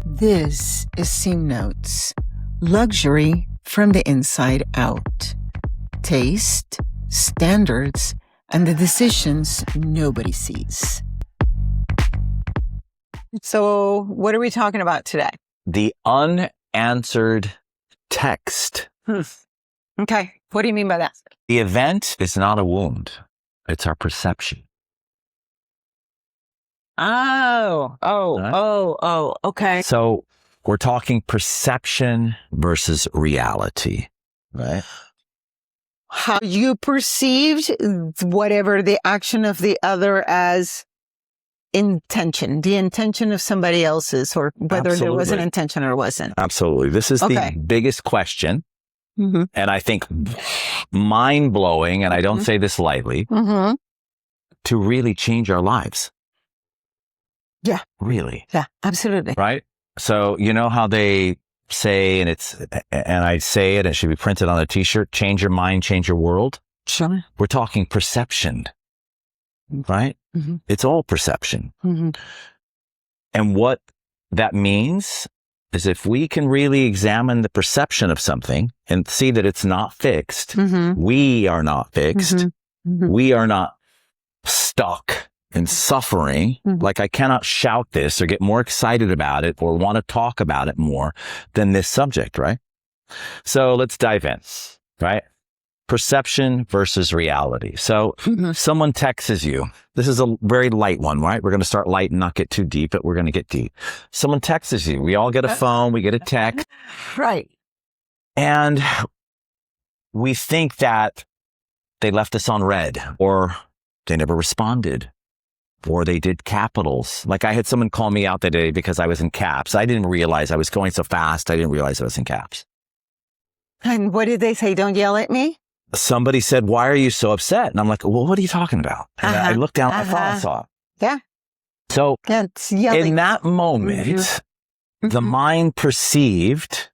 This is Seam Notes, luxury from the inside out. Taste, standards, and the decisions nobody sees. So, what are we talking about today? The unanswered text. Okay. What do you mean by that? The event is not a wound. It's our perception. Okay. So we're talking perception versus reality, right? How you perceived whatever the action of the other as intention, the intention of somebody else's, or whether there was an intention or wasn't. Absolutely. This is the biggest question. Mm-hmm. And I think mind-blowing, and I don't say this lightly, to really change our lives. Yeah. Really. Yeah, absolutely. Right? So you know how they say, and I say it, it should be printed on a t-shirt, change your mind, change your world. Sure. We're talking perception, right? Mm-hmm. It's all perception. Mm-hmm. And what that means is if we can really examine the perception of something and see that it's not fixed, we are not fixed. We are not stuck in suffering. Like I cannot shout this or get more excited about it or want to talk about it more than this subject, right? So let's dive in, right? Perception versus reality. So someone texts you. This is a very light one, right? We're going to start light and not get too deep, but we're going to get deep. Someone texts you. We all get a phone. We get a text. Right. And we think that they left us on red, or they never responded, or they did capitals. Like I had someone call me out today because I was in caps. I didn't realize I was going so fast. I didn't realize I was in caps. And what did they say? Don't yell at me? Somebody said, why are you so upset? And I'm like, well, what are you talking about? And I looked down at my phone and saw it. Yeah. So it's yelling. In that moment, the mind perceived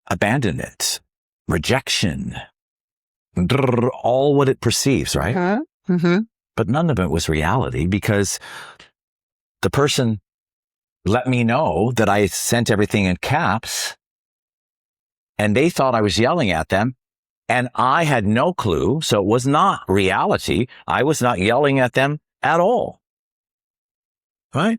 abandonment, rejection, all what it perceives, right? But none of it was reality because the person let me know that I sent everything in caps. And they thought I was yelling at them, and I had no clue. So it was not reality. I was not yelling at them at all. Right?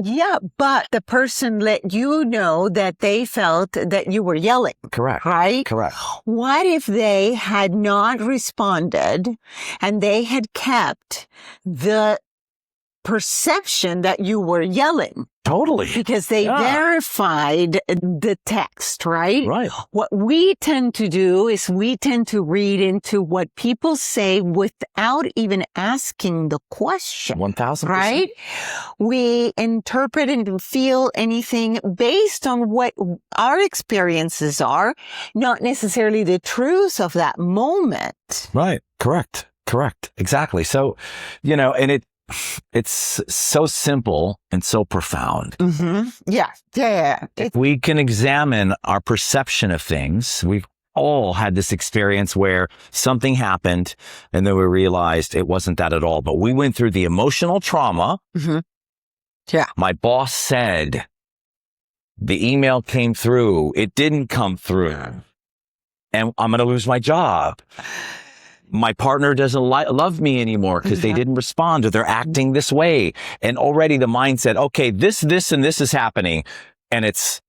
Yeah, but the person let you know that they felt that you were yelling. Correct. Right? Correct. What if they had not responded and they had kept the perception that you were yelling? Totally. Because they verified the text, right? Right. What we tend to do is we tend to read into what people say without even asking the question. 1,000%. Right? We interpret and feel anything based on what our experiences are, not necessarily the truth of that moment. Right. Correct. Exactly. So, and it's so simple and so profound. Yeah. If we can examine our perception of things, we've all had this experience where something happened and then we realized it wasn't that at all. But we went through the emotional trauma. Yeah. My boss said, the email came through. It didn't come through. And I'm going to lose my job. My partner doesn't love me anymore because they didn't respond or they're acting this way. And already the mind said, okay, this, and this is happening. And it's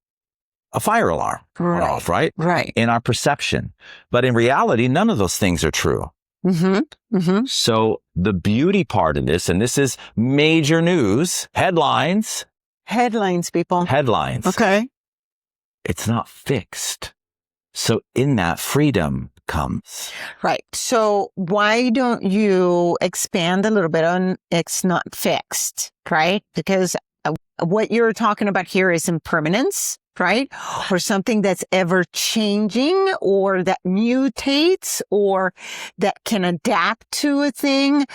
a fire alarm went off, right? Right. In our perception. But in reality, none of those things are true. So the beauty part of this, and this is major news, headlines, people. Headlines. Okay. It's not fixed. So in that freedom comes. Right. So why don't you expand a little bit on it's not fixed, right? Because what you're talking about here is impermanence, right? Or something that's ever changing or that mutates or that can adapt to a thing.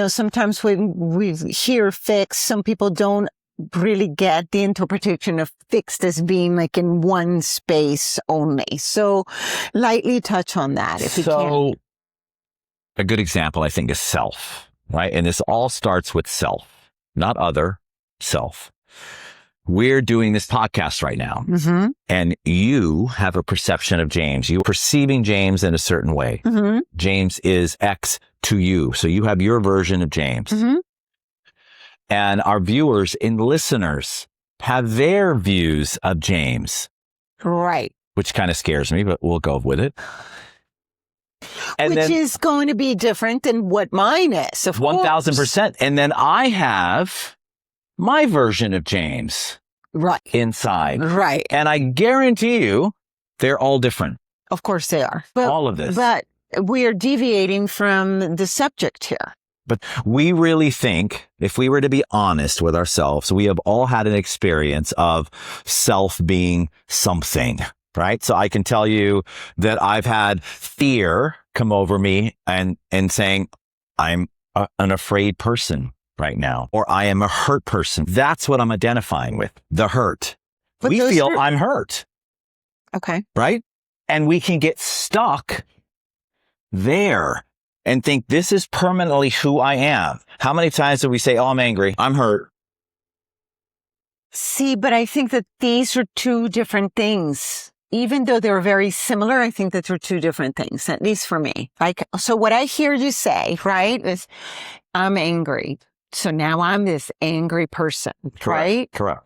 Sometimes when we hear fixed, some people don't really get the interpretation of fixed as being like in one space only. So lightly touch on that if you can. A good example, I think, is self, right? And this all starts with self, not other, self. We're doing this podcast right now, and you have a perception of James. You're perceiving James in a certain way. James is X to you. So you have your version of James. And our viewers and listeners have their views of James. Right. Which kind of scares me, but we'll go with it. And which is going to be different than what mine is, of course. 1,000%. And then I have my version of James inside. Right. And I guarantee you, they're all different. Of course they are. But, all of this. But we are deviating from the subject here. But we really think, if we were to be honest with ourselves, we have all had an experience of self being something, right? So I can tell you that I've had fear come over me and saying, I'm an afraid person right now, or I am a hurt person. That's what I'm identifying with, the hurt. But we feel I'm hurt. Okay. Right? And we can get stuck there and think this is permanently who I am. How many times do we say, oh, I'm angry, I'm hurt? See, but I think that these are two different things. Even though they're very similar, I think that they're two different things, at least for me. So what I hear you say, right, is I'm angry. So now I'm this angry person, right? Correct.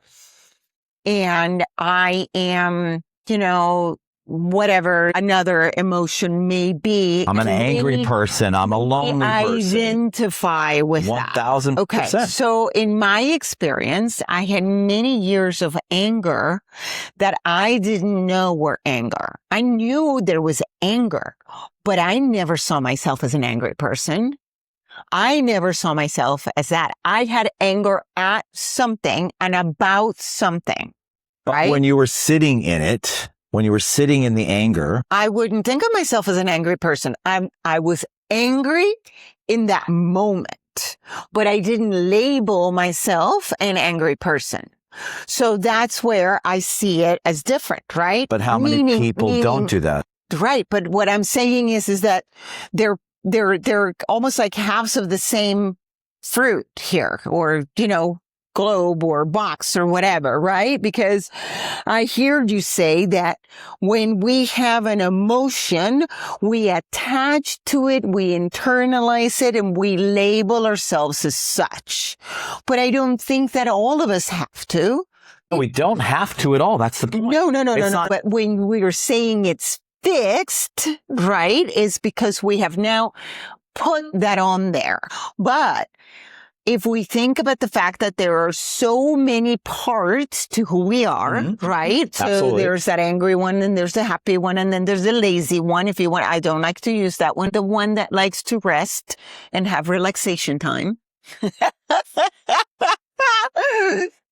And I am, whatever another emotion may be. I'm an angry person. I'm a lonely person. Identify with 1,000%. Okay. So in my experience, I had many years of anger that I didn't know were anger. I knew there was anger, but I never saw myself as an angry person. I never saw myself as that. I had anger at something and about something, right? But when you were sitting in it, when you were sitting in the anger, I wouldn't think of myself as an angry person. I was angry in that moment, but I didn't label myself an angry person. So that's where I see it as different, right? But how many people don't do that? Right. But what I'm saying is that they're almost like halves of the same fruit here, or, globe or box or whatever, right? Because I heard you say that when we have an emotion, we attach to it, we internalize it, and we label ourselves as such. But I don't think that all of us have to. No, we don't have to at all. That's the point. No. But when we are saying it's fixed, right, is because we have now put that on there. But if we think about the fact that there are so many parts to who we are, right? So Absolutely. There's that angry one, and there's the happy one, and then there's the lazy one. If you want, I don't like to use that one. The one that likes to rest and have relaxation time.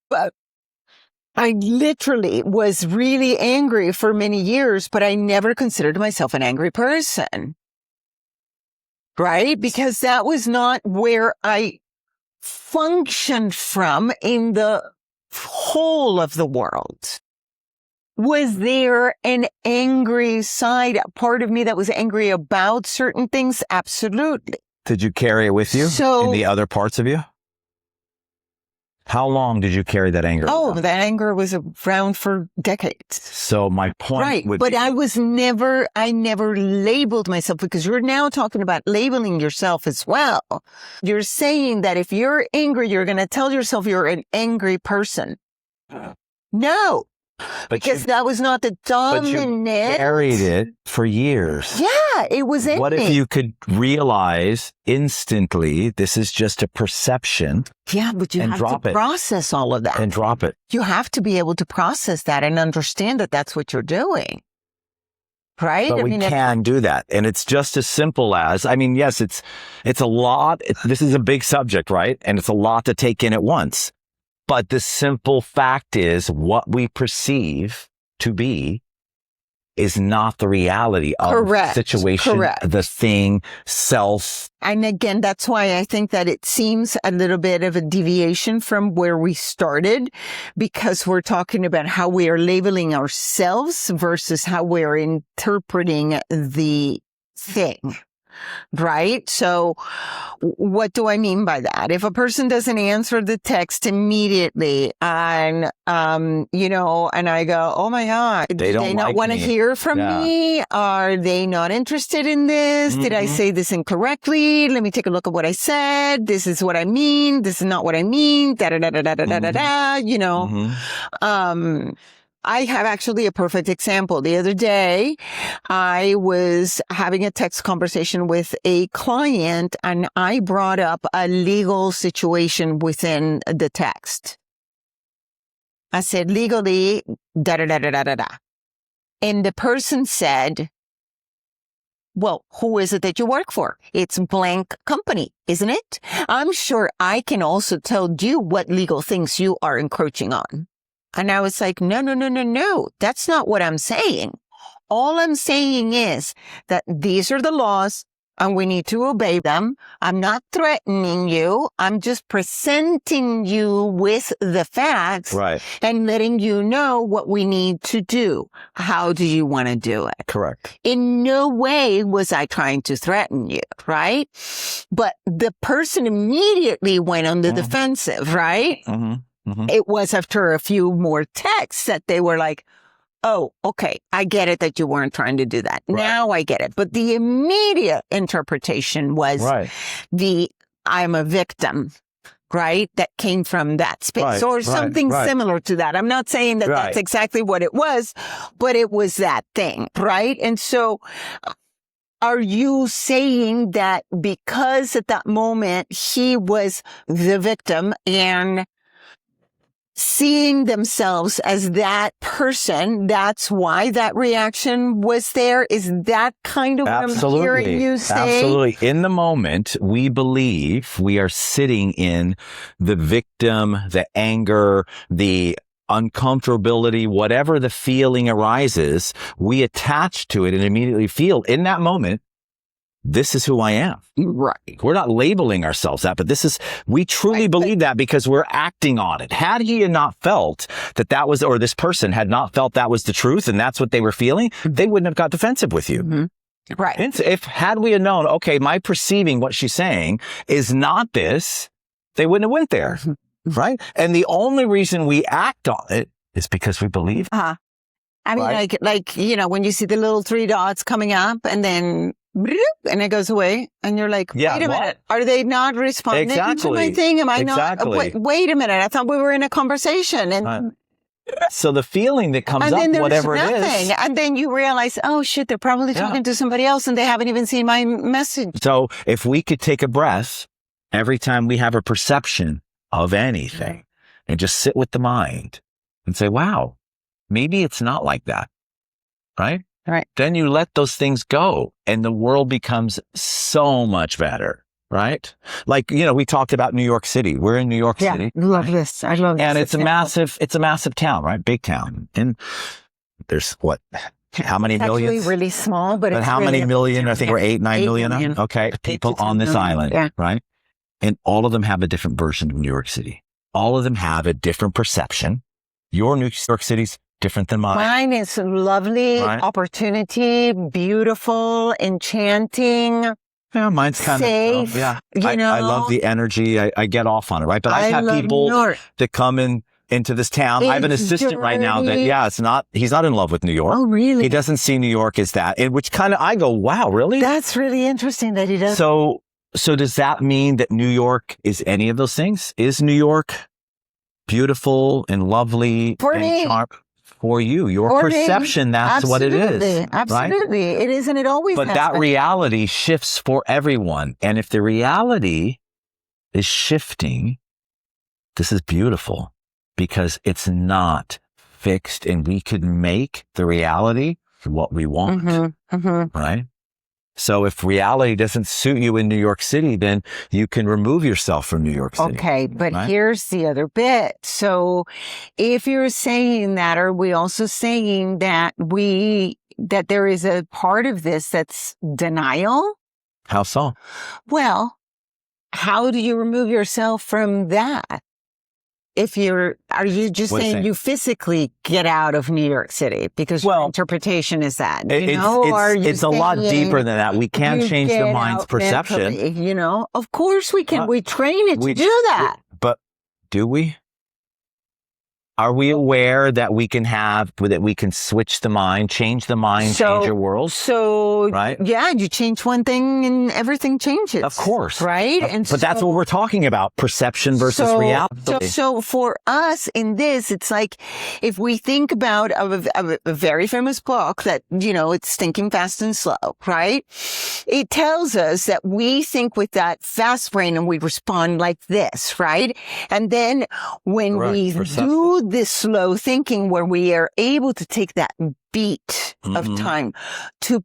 But I literally was really angry for many years, but I never considered myself an angry person. Right? Because that was not where I functioned from in the whole of the world. Was there an angry side, a part of me that was angry about certain things? Absolutely. Did you carry it with you in the other parts of you? How long did you carry that anger? Oh, that anger was around for decades. So my point would be... But I never labeled myself, because you're now talking about labeling yourself as well. You're saying that if you're angry, you're going to tell yourself you're an angry person. No. Because that was not the dominant. But you carried it for years. Yeah, it was in What if you could realize instantly this is just a perception? Yeah, but you have to process all of that. And drop it. You have to be able to process that and understand that that's what you're doing. Right? But we can do that. And it's just as simple as, yes, it's a lot. This is a big subject, right? And it's a lot to take in at once. But the simple fact is, what we perceive to be is not the reality of the situation, the thing, self. And again, that's why I think that it seems a little bit of a deviation from where we started, because we're talking about how we are labeling ourselves versus how we're interpreting the thing. right? So what do I mean by that? If a person doesn't answer the text immediately and, and I go, oh my God, They don't do they not like want to me. hear from Yeah. me? Are they not interested in this? Did I say this incorrectly? Let me take a look at what I said. This is what I mean. This is not what I mean. Da da da da da da da da. I have actually a perfect example. The other day, I was having a text conversation with a client and I brought up a legal situation within the text. I said, legally, da da da da da da da. And the person said, well, who is it that you work for? It's blank company, isn't it? I'm sure I can also tell you what legal things you are encroaching on. And I was like, no. That's not what I'm saying. All I'm saying is that these are the laws and we need to obey them. I'm not threatening you. I'm just presenting you with the facts and letting you know what we need to do. How do you want to do it? Correct. In no way was I trying to threaten you, right? But the person immediately went on the defensive, right? It was after a few more texts that they were like, oh, okay, I get it that you weren't trying to do that. Right. Now I get it. But the immediate interpretation was I'm a victim, right? That came from that space or something similar to that. I'm not saying that that's exactly what it was, but it was that thing, right? And so are you saying that because at that moment he was the victim and seeing themselves as that person, that's why that reaction was there? Is that kind of what I'm hearing you say? Absolutely. In the moment, we believe we are sitting in the victim, the anger, the uncomfortability, whatever the feeling arises, we attach to it and immediately feel in that moment, this is who I am. Right. We're not labeling ourselves that, but we truly believe that because we're acting on it. Had he not felt that was, or this person had not felt that was the truth and that's what they were feeling, they wouldn't have got defensive with you. Right. And had we known, okay, my perceiving what she's saying is not this, they wouldn't have went there. Right. And the only reason we act on it is because we believe. I mean, like, when you see the little 3 dots coming up and then and it goes away and you're like, wait a minute, are they not responding to my thing? Am I not? Wait a minute. I thought we were in a conversation. And so the feeling that comes up, whatever it is. And then you realize, oh shit, they're probably talking to somebody else and they haven't even seen my message. So if we could take a breath every time we have a perception of anything and just sit with the mind and say, wow, maybe it's not like that. Right? Right. Then you let those things go and the world becomes so much better. Right? Like, we talked about New York City. We're in New York City. Love this. I love this. And it's a massive town, right? Big town. And there's how many millions? Actually really small, but it's how many million? I think we're 9 million. Okay. People on this island. Right? And all of them have a different version of New York City. All of them have a different perception. Your New York City's different than mine. Mine is lovely, opportunity, beautiful, enchanting. Yeah, mine's kind safe, of, I love the energy. I get off on it, right? But I've had people that come into this town. I have an assistant right now that, he's not in love with New York. Oh, really? He doesn't see New York as that, which kind of, I go, wow, really? That's really interesting that he does. So does that mean that New York is any of those things? Is New York beautiful and lovely for you, your perception, that's what it is. Absolutely. Right? It is, and it always But that reality shifts for everyone. And if the reality is shifting, this is beautiful because it's not fixed and we could make the reality what we want. Right? So if reality doesn't suit you in New York City, then you can remove yourself from New York City. Okay, but here's the other bit. So if you're saying that, are we also saying that there is a part of this that's denial? How so? Well, how do you remove yourself from that? are you just saying you physically get out of New York City because your interpretation is that, it's a lot deeper than that. We can't change the mind's perception. Mentally, of course we can. We train it to do that. But do we? Are we aware that we can switch the mind, change the mind, change your world? So, right? Yeah, you change one thing and everything changes. Of course. Right? But that's what we're talking about, perception versus reality. So for us in this, it's like, if we think about a very famous book that, it's Thinking Fast and Slow, right? It tells us that we think with that fast brain and we respond like this, right? And then when we do this slow thinking where we are able to take that beat of time to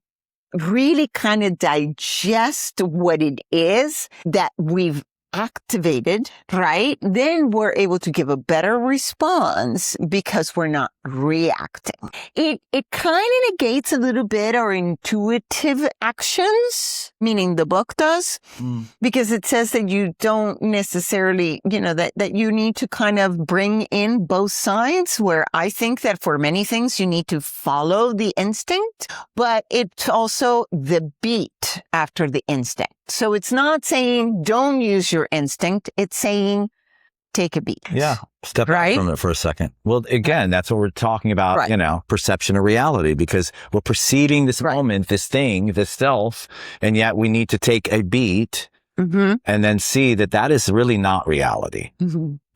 really kind of digest what it is that we've activated, right? Then we're able to give a better response because we're not reacting. It kind of negates a little bit our intuitive actions, meaning the book does, because it says that you don't necessarily, that you need to kind of bring in both sides, where I think that for many things you need to follow the instinct, but it's also the beat after the instinct. So it's not saying don't use your instinct. It's saying take a beat. Yeah. Step back from it for a second. Well, again, that's what we're talking about, perception of reality, because we're perceiving this moment, this thing, this self, and yet we need to take a beat and then see that is really not reality.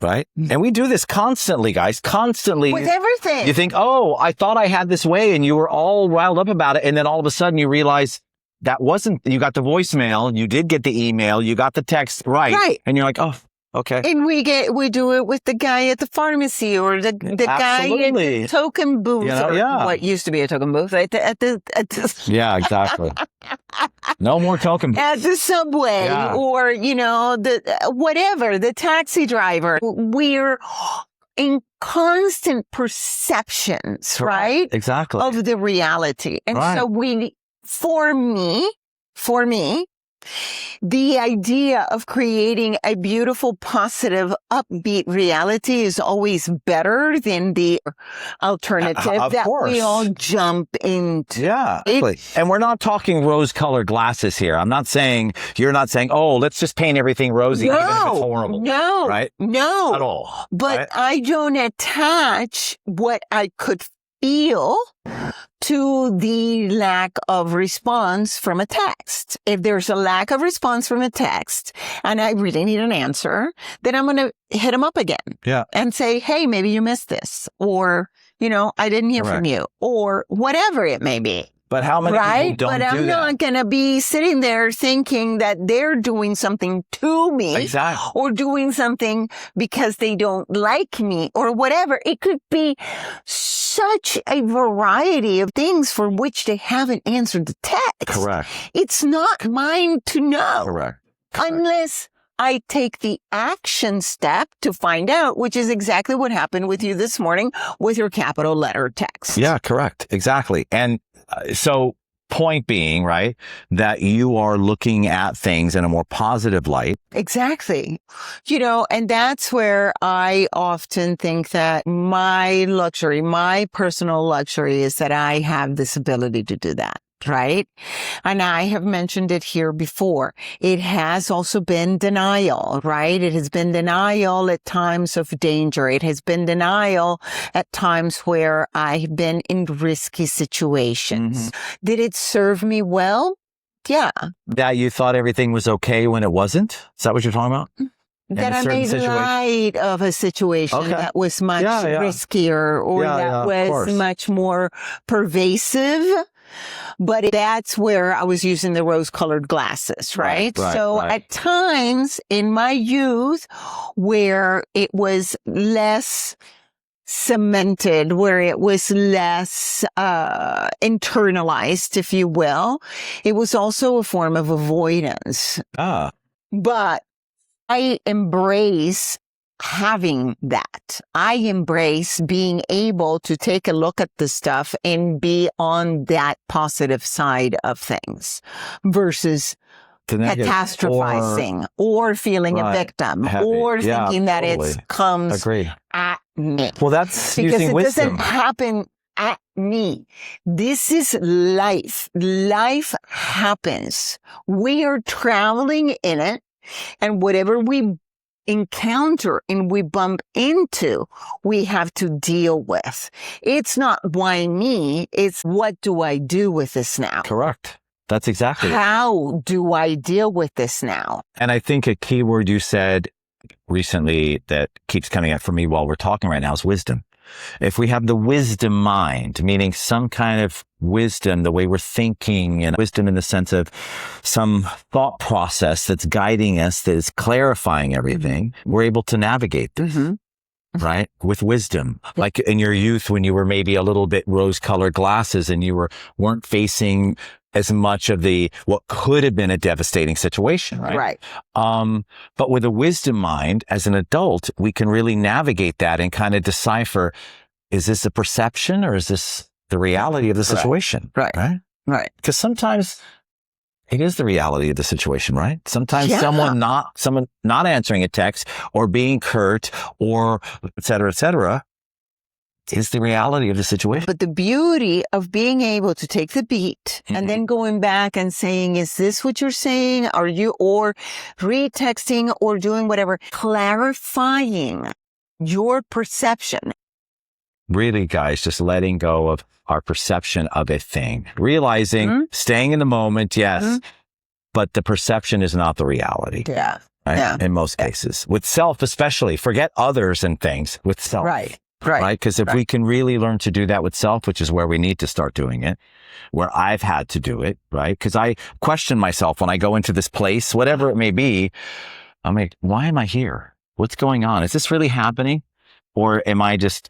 Right? And we do this constantly, guys, constantly. With everything. You think, I thought I had this way, and you were all riled up about it. And then all of a sudden you realize, you got the voicemail, you did get the email, you got the text, right. And you're like, oh, okay. And we do it with the guy at the pharmacy or the guy in the token booth, what used to be a token booth at the yeah, exactly. No more token booth. At the subway or, the taxi driver. We're in constant perceptions, right? Exactly. Of the reality. And so for me, the idea of creating a beautiful, positive, upbeat reality is always better than the alternative we all jump into. Yeah. And we're not talking rose-colored glasses here. You're not saying, let's just paint everything rosy even if it's horrible. No. Right? No. At all. But I don't attach what I could feel to the lack of response from a text. If there's a lack of response from a text and I really need an answer, then I'm going to hit them up again and say, hey, maybe you missed this, or, I didn't hear from you, or whatever it may be. But how many people don't do that? But I'm not going to be sitting there thinking that they're doing something to me or doing something because they don't like me or whatever. It could be such a variety of things for which they haven't answered the text. Correct. It's not mine to know. Correct. Unless I take the action step to find out, which is exactly what happened with you this morning with your capital letter text. Yeah, correct. Exactly. And so point being, right, that you are looking at things in a more positive light. Exactly. And that's where I often think that my personal luxury is that I have this ability to do that. Right? And I have mentioned it here before. It has also been denial, right? It has been denial at times of danger. It has been denial at times where I've been in risky situations. Did it serve me well? Yeah. That you thought everything was okay when it wasn't? Is that what you're talking about? That I made light of a situation that was much riskier or that was much more pervasive. But that's where I was using the rose-colored glasses, right? So at times in my youth where it was less cemented, where it was less internalized, if you will, it was also a form of avoidance. But I embrace having that. I embrace being able to take a look at the stuff and be on that positive side of things versus catastrophizing or feeling a victim or thinking that it comes at me. Well, that's because using it wisdom. doesn't happen at me. This is life. Life happens. We are traveling in it, and whatever we encounter and we bump into, we have to deal with. It's not why me, it's what do I do with this now? Correct. That's exactly it. How do I deal with this now? And I think a key word you said recently that keeps coming up for me while we're talking right now is wisdom. If we have the wisdom mind, meaning some kind of wisdom, the way we're thinking, and wisdom in the sense of some thought process that's guiding us, that is clarifying everything, we're able to navigate this, right? With wisdom. Like in your youth, when you were maybe a little bit rose-colored glasses and you weren't facing as much of what could have been a devastating situation, right? Right. But with a wisdom mind, as an adult, we can really navigate that and kind of decipher, is this a perception or is this the reality of the situation? Right. Right. Because sometimes it is the reality of the situation, right? Sometimes someone not answering a text or being curt or et cetera, is the reality of the situation. But the beauty of being able to take the beat and then going back and saying, is this what you're saying? Are you, or retexting or doing whatever, clarifying your perception. Really, guys, just letting go of our perception of a thing, realizing, staying in the moment, yes, but the perception is not the reality. Yeah. Right? Yeah. In most cases. With self, especially, forget others and things, with self. Right. Because if we can really learn to do that with self, which is where we need to start doing it, where I've had to do it, right? Because I question myself when I go into this place, whatever it may be. I'm like, why am I here? What's going on? Is this really happening? Or am I just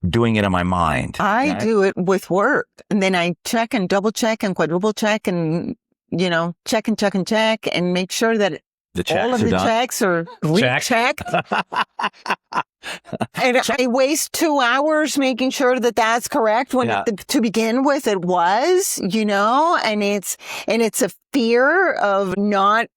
doing it in my mind? I do it with work. And then I check and double check and quadruple check and, check and make sure that all of the checks are rechecked. And I waste 2 hours making sure that that's correct when to begin with it was, and it's a fear of not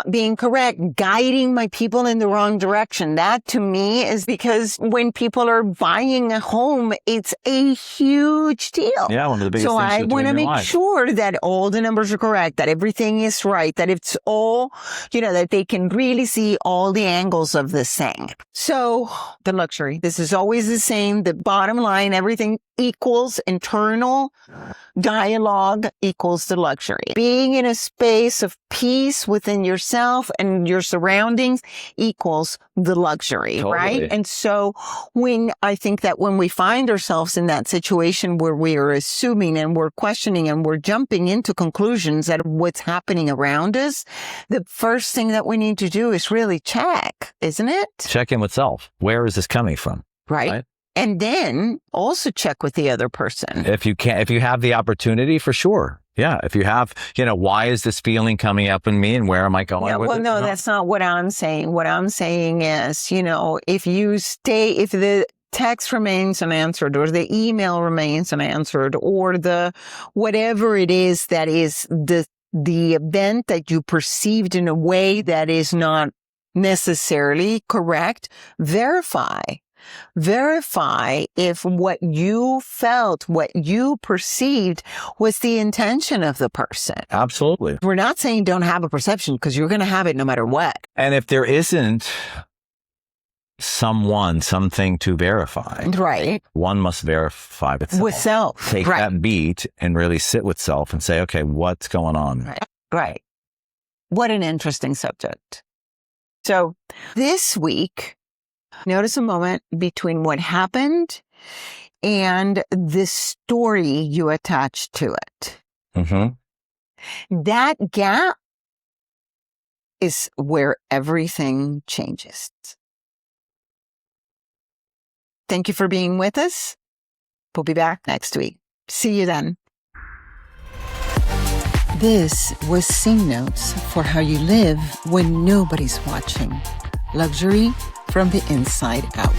being correct, guiding my people in the wrong direction. That to me is because when people are buying a home, it's a huge deal. Yeah, one of the biggest so things. I want to make sure that all the numbers are correct, that everything is right, that it's all, that they can really see all the angles of this thing. So the luxury, this is always the same. The bottom line, everything equals internal dialogue equals the luxury. Being in a space of peace within yourself and your surroundings equals the luxury, right? And so I think that when we find ourselves in that situation where we are assuming and we're questioning and we're jumping into conclusions at what's happening around us, the first thing that we need to do is really check, isn't it? Check in with self. Where is this coming from? Right? And then also check with the other person. If you have the opportunity, for sure. Yeah. If you have, why is this feeling coming up in me and where am I going with it? No, that's not what I'm saying. What I'm saying is, if the text remains unanswered or the email remains unanswered or the whatever it is that is the event that you perceived in a way that is not necessarily correct, verify if what you felt, what you perceived was the intention of the person. Absolutely. We're not saying don't have a perception because you're going to have it no matter what. And if there isn't something to verify, right, one must verify with self. Take that beat and really sit with self and say, okay, what's going on? Right. What an interesting subject. So this week, notice a moment between what happened and the story you attached to it. That gap is where everything changes. Thank you for being with us. We'll be back next week. See you then. This was Scene Notes for how you live when nobody's watching. Luxury from the inside out.